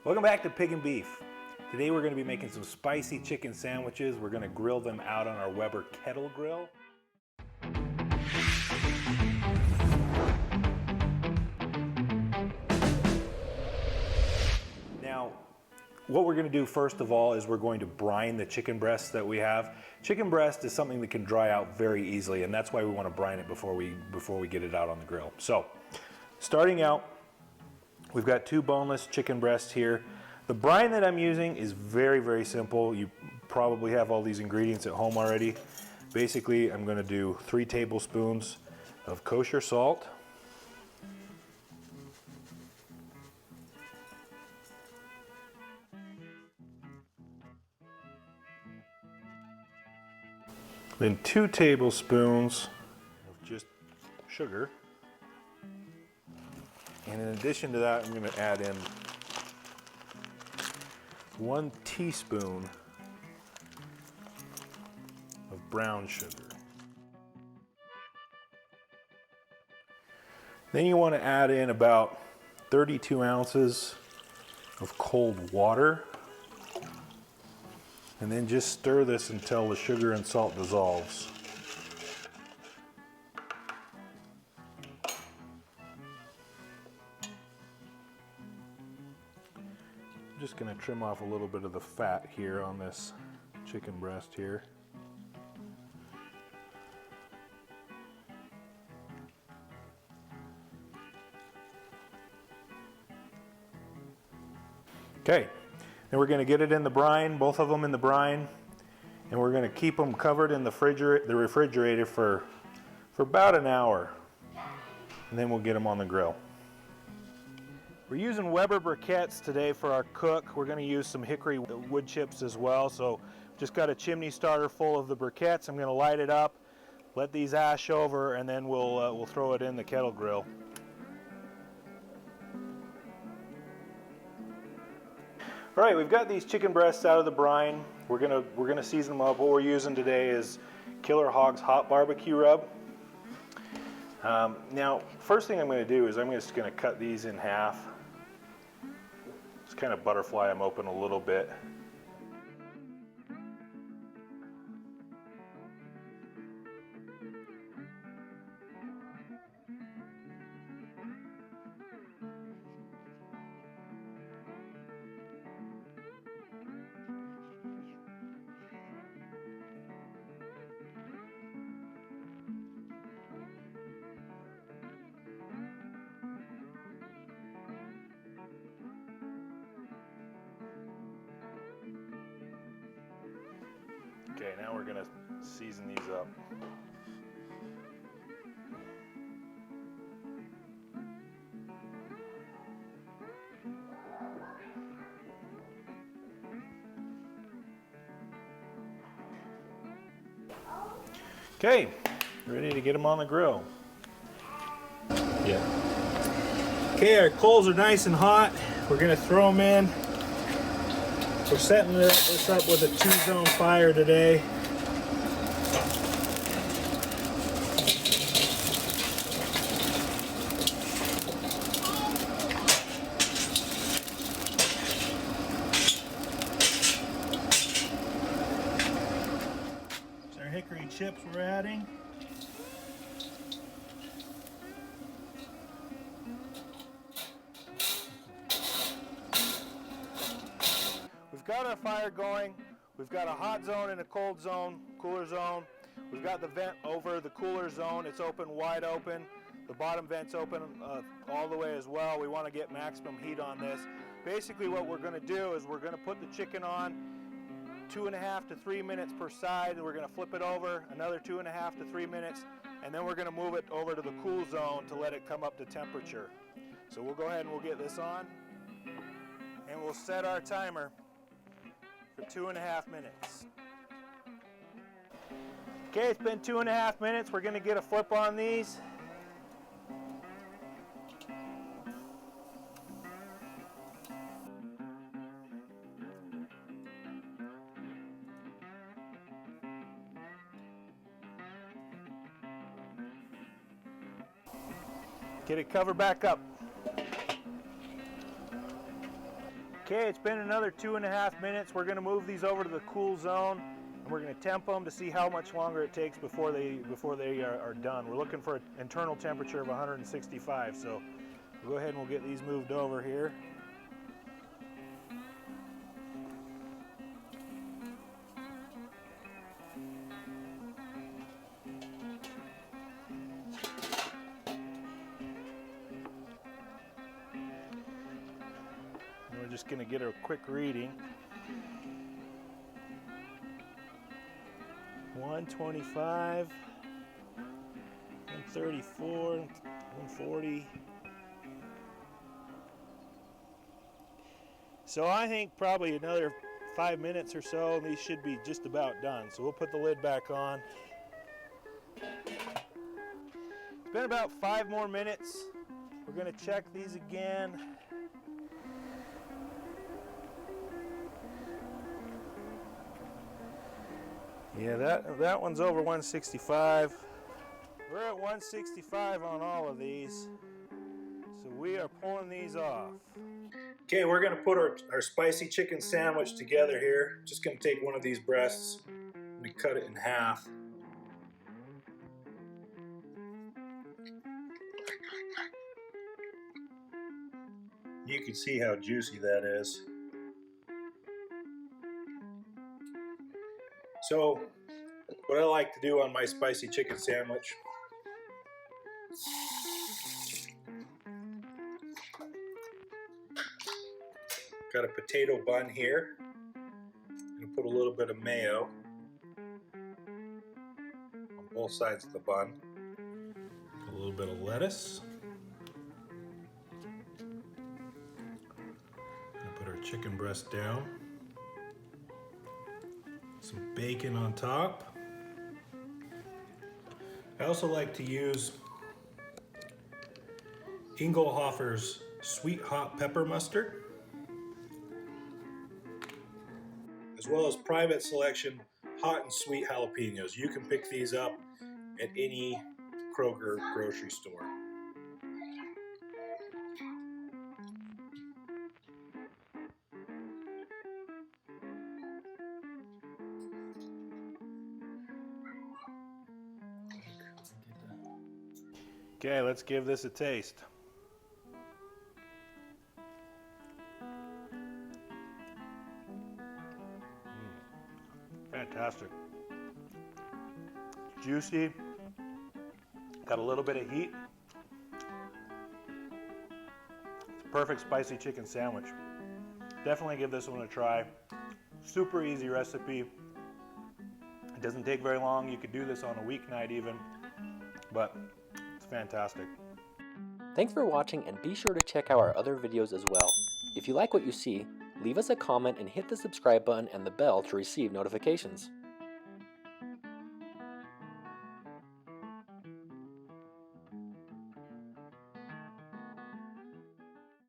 Welcome back to Pig and Beef. Today we're going to be making some spicy chicken sandwiches. We're going to grill them out on our Weber Kettle Grill. Now, what we're going to do first of all is we're going to brine the chicken breasts that we have. Chicken breast is something that can dry out very easily, and that's why we want to brine it before we get it out on the grill. So, starting out, we've got 2 boneless chicken breasts here. The brine that I'm using is very, very simple. You probably have all these ingredients at home already. Basically, I'm going to do 3 tablespoons of kosher salt. Then 2 tablespoons of just sugar. And in addition to that, I'm going to add in 1 teaspoon of brown sugar. Then you want to add in about 32 ounces of cold water. And then just stir this until the sugar and salt dissolves. I'm just going to trim off a little bit of the fat here on this chicken breast here. Okay, then we're going to get it in the brine, both of them in the brine, and we're going to keep them covered in the refrigerator for about an hour, and then we'll get them on the grill. We're using Weber briquettes today for our cook. We're going to use some hickory wood chips as well. So just got a chimney starter full of the briquettes. I'm going to light it up, let these ash over, and then we'll throw it in the kettle grill. All right, we've got these chicken breasts out of the brine. We're gonna season them up. What we're using today is Hogs Hot BBQ Rub. Now, first thing I'm going to do is I'm just going to cut these in half. Just kind of butterfly them open a little bit. Okay, now we're going to season these up. Okay, ready to get them on the grill. Yeah. Okay, our coals are nice and hot. We're going to throw them in. We're setting this up with a 2-zone fire today. It's our hickory chips we're adding. We've got our fire going. We've got a hot zone and a cold zone, cooler zone. We've got the vent over the cooler zone. It's open, wide open. The bottom vent's open all the way as well. We want to get maximum heat on this. Basically what we're going to do is we're going to put the chicken on 2.5 to 3 minutes per side. We're going to flip it over another 2.5 to 3 minutes, and then we're going to move it over to the cool zone to let it come up to temperature. So we'll go ahead and we'll get this on, and we'll set our timer for 2.5 minutes. Okay, it's been 2.5 minutes. We're going to get a flip on these. Get it covered back up. Okay, it's been another 2.5 minutes. We're gonna move these over to the cool zone, and we're gonna temp them to see how much longer it takes before they are done. We're looking for an internal temperature of 165, so we'll go ahead and we'll get these moved over here. We're just going to get a quick reading. 125, 134, 140. So I think probably another 5 minutes or so, and these should be just about done. So we'll put the lid back on. It's been about 5 more minutes. We're going to check these again. Yeah, that one's over 165. We're at 165 on all of these. So we are pulling these off. Okay, we're gonna put our spicy chicken sandwich together here. Just gonna take one of these breasts and cut it in half. You can see how juicy that is. So, what I like to do on my spicy chicken sandwich, got a potato bun here. I'm going to put a little bit of mayo on both sides of the bun. A little bit of lettuce. I'm going to put our chicken breast down. Some bacon on top. I also like to use Inglehoffer's sweet hot pepper mustard, as well as private selection hot and sweet jalapenos. You can pick these up at any Kroger grocery store. Okay, let's give this a taste. Fantastic. Juicy. Got a little bit of heat. It's a perfect spicy chicken sandwich. Definitely give this one a try. Super easy recipe. It doesn't take very long. You could do this on a weeknight even, but it's fantastic. Thanks for watching, and be sure to check out our other videos as well. If you like what you see, leave us a comment and hit the subscribe button and the bell to receive notifications.